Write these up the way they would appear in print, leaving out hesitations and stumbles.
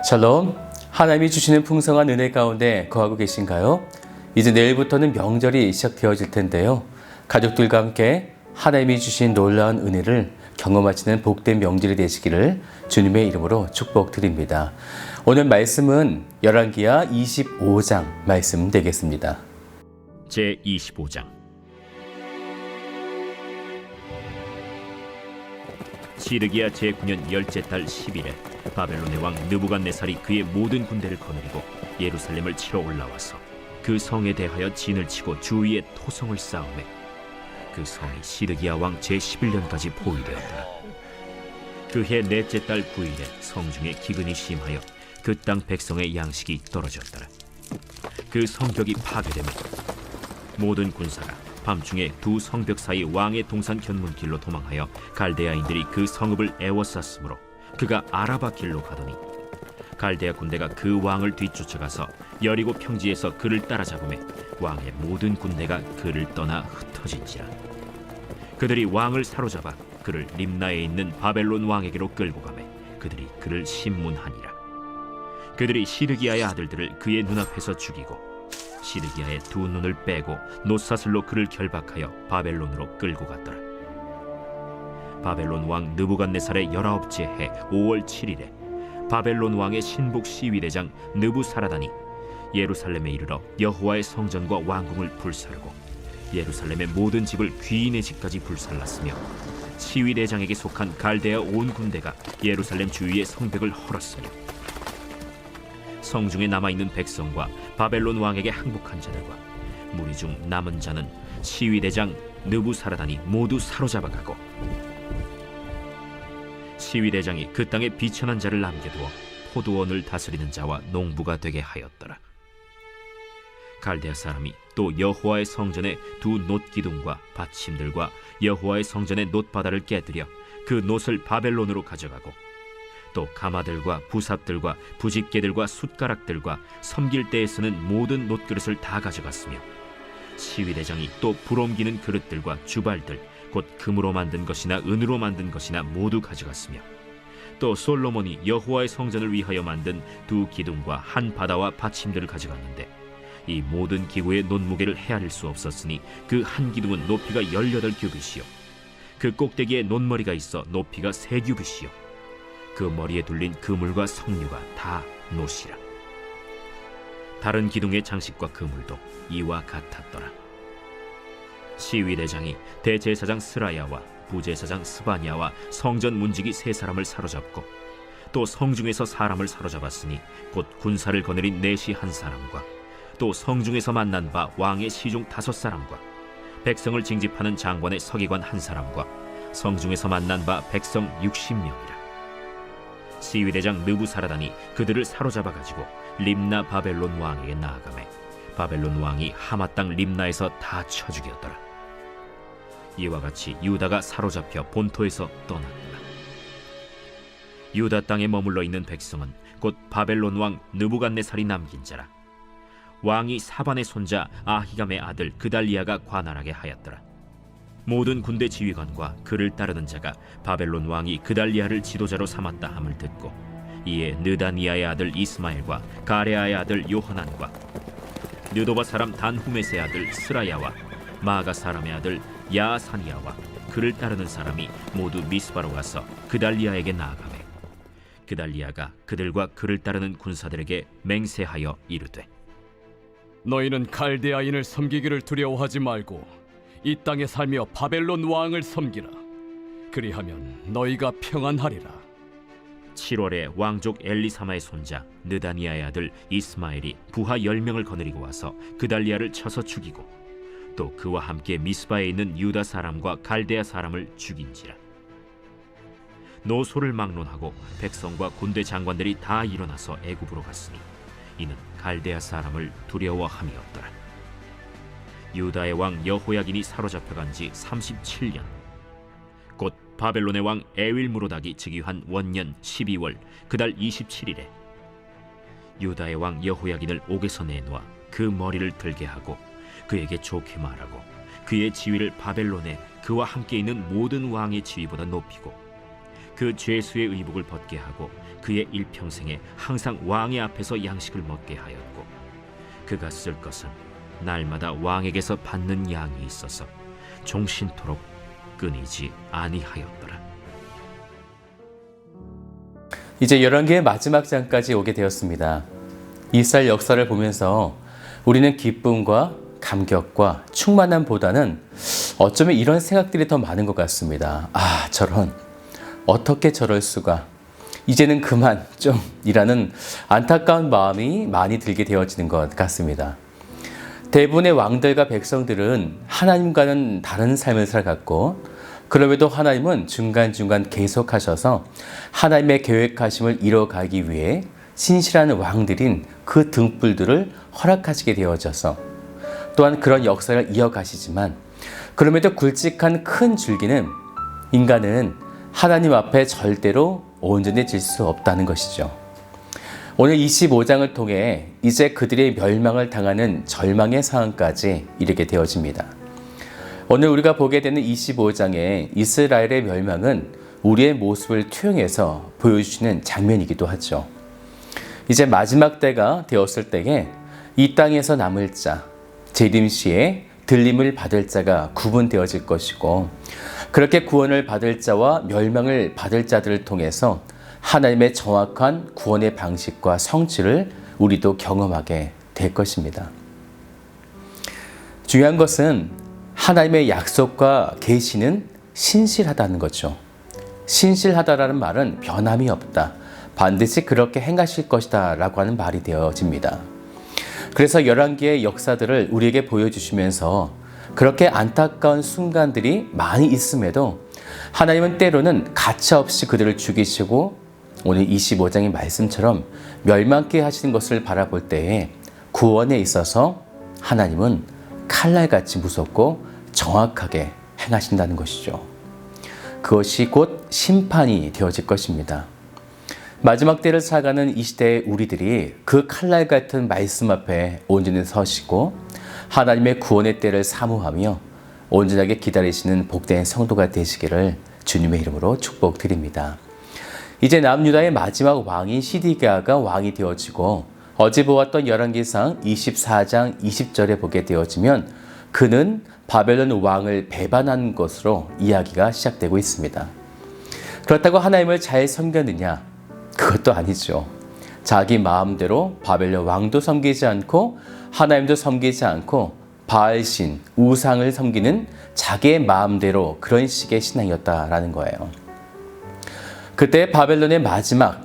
샬롬, 하나님이 주시는 풍성한 은혜 가운데 거하고 계신가요? 이제 내일부터는 명절이 시작되어질 텐데요. 가족들과 함께 하나님이 주신 놀라운 은혜를 경험하시는 복된 명절이 되시기를 주님의 이름으로 축복드립니다. 오늘 말씀은 열왕기하 25장 말씀 되겠습니다. 제25장. 시드기야 제9년 10째 달 10일에 바벨론의 왕 느부갓네살이 그의 모든 군대를 거느리고 예루살렘을 치러 올라와서 그 성에 대하여 진을 치고 주위에 토성을 쌓으매 그 성이 시드기야 왕 제11년까지 포위되었더라. 그해 넷째 달 9일에 성중에 기근이 심하여 그 땅 백성의 양식이 떨어졌더라. 그 성벽이 파괴되며 모든 군사가 밤중에 두 성벽 사이 왕의 동산 견문길로 도망하여 갈대아인들이 그 성읍을 에워쌌으므로 그가 아라바 길로 가더니 갈대아 군대가 그 왕을 뒤쫓아가서 여리고 평지에서 그를 따라잡으매 왕의 모든 군대가 그를 떠나 흩어진지라. 그들이 왕을 사로잡아 그를 림나에 있는 바벨론 왕에게로 끌고 가매 그들이 그를 심문하니라. 그들이 시드기야의 아들들을 그의 눈앞에서 죽이고 시드기야의 두 눈을 빼고 놋사슬로 그를 결박하여 바벨론으로 끌고 갔더라. 바벨론 왕 느부갓네살의 19째 해 5월 7일에 바벨론 왕의 신복 시위대장 느부사라단이 예루살렘에 이르러 여호와의 성전과 왕궁을 불사르고 예루살렘의 모든 집을 귀인의 집까지 불살랐으며 시위대장에게 속한 갈대아 온 군대가 예루살렘 주위의 성벽을 헐었으며 성중에 남아있는 백성과 바벨론 왕에게 항복한 자들과 무리 중 남은 자는 시위대장 느부사라단이 모두 사로잡아가고 시위대장이 그 땅에 비천한 자를 남겨두어 포도원을 다스리는 자와 농부가 되게 하였더라. 갈대아 사람이 또 여호와의 성전의 두 놋기둥과 받침들과 여호와의 성전의 놋바다를 깨뜨려 그 놋을 바벨론으로 가져가고 또 가마들과 부삽들과 부집개들과 숟가락들과 섬길 때에 쓰는 모든 놋그릇을 다 가져갔으며 시위대장이 또 불옮기는 그릇들과 주발들 곧 금으로 만든 것이나 은으로 만든 것이나 모두 가져갔으며 또 솔로몬이 여호와의 성전을 위하여 만든 두 기둥과 한 바다와 받침들을 가져갔는데 이 모든 기구의 놋무게를 헤아릴 수 없었으니 그 한 기둥은 높이가 18규빗이요 그 꼭대기에 놋머리가 있어 높이가 3규빗이요 그 머리에 둘린 그물과 석류가 다 놋이라. 다른 기둥의 장식과 그물도 이와 같았더라. 시위대장이 대제사장 스라야와 부제사장 스바냐와 성전 문지기 3사람을 사로잡고 또 성중에서 사람을 사로잡았으니 곧 군사를 거느린 내시 1사람과 또 성중에서 만난 바 왕의 시중 5사람과 백성을 징집하는 장관의 서기관 1사람과 성중에서 만난 바 백성 60명이라. 시위대장 느부사라단이 그들을 사로잡아 가지고 림나 바벨론 왕에게 나아가매 바벨론 왕이 하마 땅 림나에서 다 쳐 죽였더라. 이와 같이 유다가 사로잡혀 본토에서 떠났더라. 유다 땅에 머물러 있는 백성은 곧 바벨론 왕 느부갓네살이 남긴 자라. 왕이 사반의 손자 아히감의 아들 그달리아가 관할하게 하였더라. 모든 군대 지휘관과 그를 따르는 자가 바벨론 왕이 그달리아를 지도자로 삼았다 함을 듣고 이에 느다니아의 아들 이스마엘과 가레아의 아들 요하난과 느도바 사람 단후메스의 아들 스라야와 마가 사람의 아들 야사니아와 그를 따르는 사람이 모두 미스바로 가서 그달리아에게 나아가매 그달리아가 그들과 그를 따르는 군사들에게 맹세하여 이르되 너희는 갈대아인을 섬기기를 두려워하지 말고 이 땅에 살며 바벨론 왕을 섬기라. 그리하면 너희가 평안하리라. 7월에 왕족 엘리사마의 손자 느다니아의 아들 이스마엘이 부하 10명을 거느리고 와서 그달리아를 쳐서 죽이고 또 그와 함께 미스바에 있는 유다 사람과 갈대아 사람을 죽인지라. 노소를 막론하고 백성과 군대 장관들이 다 일어나서 애굽으로 갔으니 이는 갈대아 사람을 두려워함이었더라. 유다의 왕 여호야긴이 사로잡혀간 지 37년 곧 바벨론의 왕 에윌무로닥이 즉위한 원년 12월 그달 27일에 유다의 왕 여호야긴을 옥에서 내놓아 그 머리를 들게 하고 그에게 좋게 말하고 그의 지위를 바벨론에 그와 함께 있는 모든 왕의 지위보다 높이고 그 죄수의 의복을 벗게 하고 그의 일평생에 항상 왕의 앞에서 양식을 먹게 하였고 그가 쓸 것은 날마다 왕에게서 받는 양이 있어서 종신토록 끊이지 아니하였더라. 이제 열왕기의 마지막 장까지 오게 되었습니다. 이스라엘 역사를 보면서 우리는 기쁨과 감격과 충만함보다는 어쩌면 이런 생각들이 더 많은 것 같습니다. 아, 저런, 어떻게 저럴 수가, 이제는 그만 좀 이라는 안타까운 마음이 많이 들게 되어지는 것 같습니다. 대부분의 왕들과 백성들은 하나님과는 다른 삶을 살아갔고, 그럼에도 하나님은 중간중간 계속하셔서 하나님의 계획하심을 이뤄가기 위해 신실한 왕들인 그 등불들을 허락하시게 되어져서 또한 그런 역사를 이어가시지만, 그럼에도 굵직한 큰 줄기는 인간은 하나님 앞에 절대로 온전해질 수 없다는 것이죠. 오늘 25장을 통해 이제 그들의 멸망을 당하는 절망의 상황까지 이르게 되어집니다. 오늘 우리가 보게 되는 25장의 이스라엘의 멸망은 우리의 모습을 투영해서 보여주시는 장면이기도 하죠. 이제 마지막 때가 되었을 때에 이 땅에서 남을 자, 재림 시에 들림을 받을 자가 구분되어질 것이고, 그렇게 구원을 받을 자와 멸망을 받을 자들을 통해서 하나님의 정확한 구원의 방식과 성취를 우리도 경험하게 될 것입니다. 중요한 것은 하나님의 약속과 계시는 신실하다는 거죠. 신실하다라는 말은 변함이 없다, 반드시 그렇게 행하실 것이다 라고 하는 말이 되어집니다. 그래서 열왕기의 역사들을 우리에게 보여주시면서 그렇게 안타까운 순간들이 많이 있음에도 하나님은 때로는 가차없이 그들을 죽이시고 오늘 25장의 말씀처럼 멸망케 하시는 것을 바라볼 때에 구원에 있어서 하나님은 칼날같이 무섭고 정확하게 행하신다는 것이죠. 그것이 곧 심판이 되어질 것입니다. 마지막 때를 살아가는 이 시대의 우리들이 그 칼날 같은 말씀 앞에 온전히 서시고 하나님의 구원의 때를 사모하며 온전하게 기다리시는 복된 성도가 되시기를 주님의 이름으로 축복드립니다. 이제 남유다의 마지막 왕인 시드기야가 왕이 되어지고 어제 보았던 열왕기상 24장 20절에 보게 되어지면 그는 바벨론 왕을 배반한 것으로 이야기가 시작되고 있습니다. 그렇다고 하나님을 잘 섬겼느냐? 그것도 아니죠. 자기 마음대로 바벨론 왕도 섬기지 않고 하나님도 섬기지 않고 바알신, 우상을 섬기는 자기의 마음대로 그런 식의 신앙이었다라는 거예요. 그때 바벨론의 마지막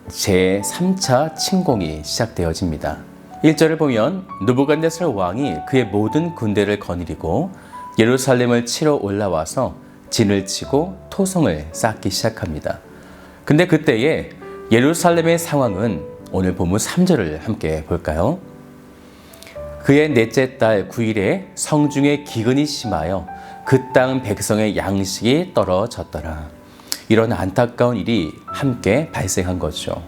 제3차 침공이 시작되어집니다. 1절을 보면 느부갓네살 왕이 그의 모든 군대를 거느리고 예루살렘을 치러 올라와서 진을 치고 토성을 쌓기 시작합니다. 근데 그때에 예루살렘의 상황은 오늘 본문 3절을 함께 볼까요? 그의 넷째 달 9일에 성중에 기근이 심하여 그 땅 백성의 양식이 떨어졌더라. 이런 안타까운 일이 함께 발생한 거죠.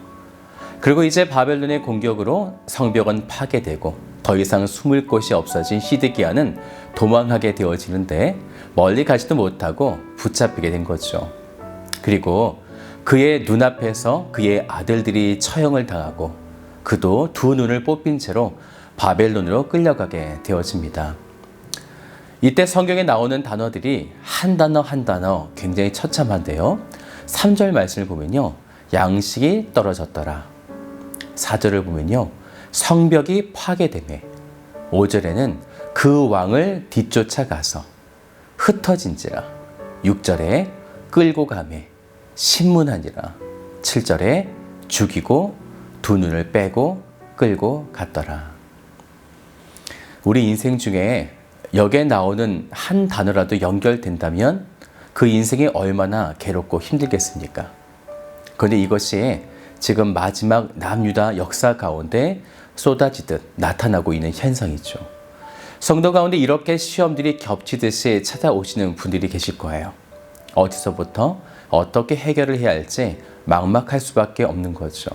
그리고 이제 바벨론의 공격으로 성벽은 파괴되고 더 이상 숨을 곳이 없어진 시드기야는 도망하게 되어지는데 멀리 가지도 못하고 붙잡히게 된 거죠. 그리고 그의 눈앞에서 그의 아들들이 처형을 당하고 그도 두 눈을 뽑힌 채로 바벨론으로 끌려가게 되어집니다. 이때 성경에 나오는 단어들이 한 단어 한 단어 굉장히 처참한데요. 3절 말씀을 보면요, 양식이 떨어졌더라. 4절을 보면요, 성벽이 파괴되매. 5절에는 그 왕을 뒤쫓아가서 흩어진지라. 6절에 끌고 가매 신문하니라. 7절에 죽이고 두 눈을 빼고 끌고 갔더라. 우리 인생 중에 여기에 나오는 한 단어라도 연결된다면 그 인생이 얼마나 괴롭고 힘들겠습니까? 그런데 이것이 지금 마지막 남유다 역사 가운데 쏟아지듯 나타나고 있는 현상이죠. 성도 가운데 이렇게 시험들이 겹치듯이 찾아오시는 분들이 계실 거예요. 어디서부터 어떻게 해결을 해야 할지 막막할 수밖에 없는 거죠.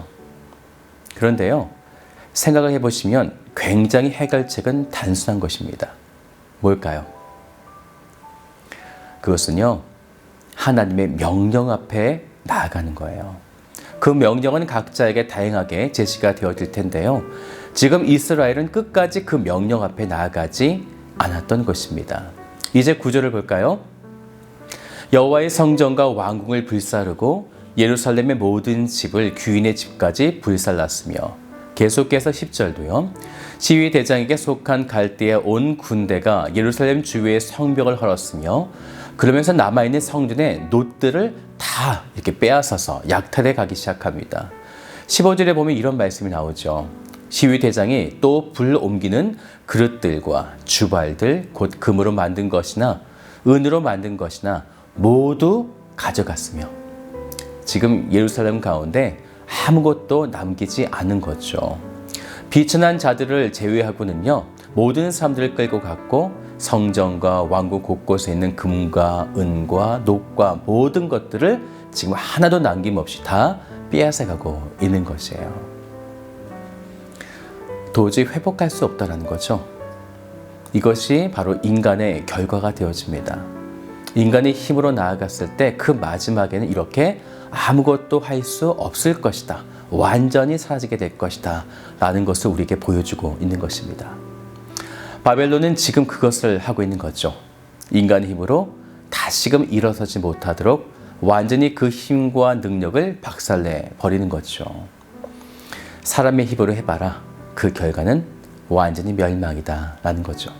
그런데요, 생각을 해보시면 굉장히 해결책은 단순한 것입니다. 뭘까요? 그것은요, 하나님의 명령 앞에 나아가는 거예요. 그 명령은 각자에게 다양하게 제시가 되어질 텐데요. 지금 이스라엘은 끝까지 그 명령 앞에 나아가지 않았던 것입니다. 이제 9절을 볼까요? 여호와의 성전과 왕궁을 불사르고 예루살렘의 모든 집을 귀인의 집까지 불살랐으며, 계속해서 10절도요. 시위 대장에게 속한 갈대아 온 군대가 예루살렘 주위의 성벽을 헐었으며, 그러면서 남아있는 성전의 놋들을 다 이렇게 빼앗아서 약탈해 가기 시작합니다. 15절에 보면 이런 말씀이 나오죠. 시위 대장이 또 불 옮기는 그릇들과 주발들, 곧 금으로 만든 것이나 은으로 만든 것이나 모두 가져갔으며, 지금 예루살렘 가운데 아무것도 남기지 않은 거죠. 비천한 자들을 제외하고는요, 모든 사람들을 끌고 갔고 성전과 왕궁 곳곳에 있는 금과 은과 놋과 모든 것들을 지금 하나도 남김없이 다 빼앗아가고 있는 것이에요. 도저히 회복할 수 없다는 거죠. 이것이 바로 인간의 결과가 되어집니다. 인간의 힘으로 나아갔을 때 그 마지막에는 이렇게 아무것도 할 수 없을 것이다. 완전히 사라지게 될 것이다. 라는 것을 우리에게 보여주고 있는 것입니다. 바벨론은 지금 그것을 하고 있는 거죠. 인간의 힘으로 다시금 일어서지 못하도록 완전히 그 힘과 능력을 박살내 버리는 거죠. 사람의 힘으로 해봐라. 그 결과는 완전히 멸망이다. 라는 거죠.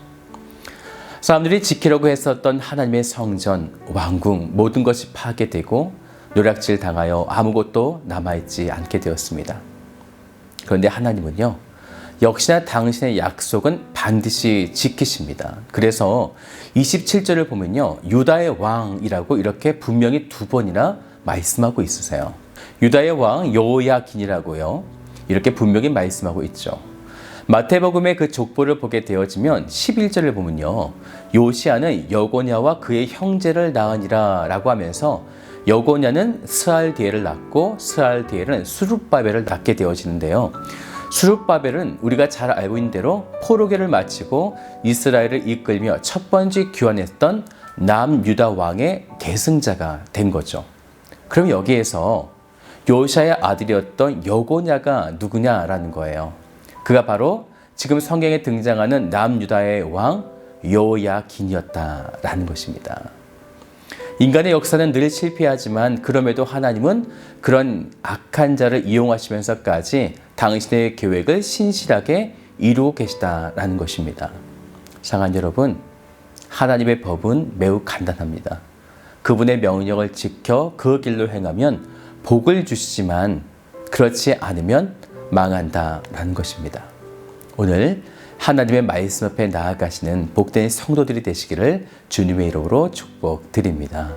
사람들이 지키려고 했었던 하나님의 성전, 왕궁 모든 것이 파괴되고 노략질 당하여 아무것도 남아있지 않게 되었습니다. 그런데 하나님은요, 역시나 당신의 약속은 반드시 지키십니다. 그래서 27절을 보면요, 유다의 왕이라고 이렇게 분명히 2번이나 말씀하고 있으세요. 유다의 왕 여호야긴이라고요, 이렇게 분명히 말씀하고 있죠. 마태복음의 그 족보를 보게 되어지면 11절을 보면요, 요시야는 여고냐와 그의 형제를 낳으니라 라고 하면서, 여고냐는 스알디엘을 낳고 스알디엘은 수룹바벨을 낳게 되어지는데요. 수룹바벨은 우리가 잘 알고 있는 대로 포로기를 마치고 이스라엘을 이끌며 첫 번째 귀환했던 남유다 왕의 계승자가 된 거죠. 그럼 여기에서 요시야의 아들이었던 여고냐가 누구냐라는 거예요. 그가 바로 지금 성경에 등장하는 남유다의 왕 여호야긴이었다라는 것입니다. 인간의 역사는 늘 실패하지만 그럼에도 하나님은 그런 악한 자를 이용하시면서까지 당신의 계획을 신실하게 이루고 계시다라는 것입니다. 사랑하는 여러분, 하나님의 법은 매우 간단합니다. 그분의 명령을 지켜 그 길로 행하면 복을 주시지만 그렇지 않으면 망한다라는 것입니다. 오늘 하나님의 말씀 앞에 나아가시는 복된 성도들이 되시기를 주님의 이름으로 축복드립니다.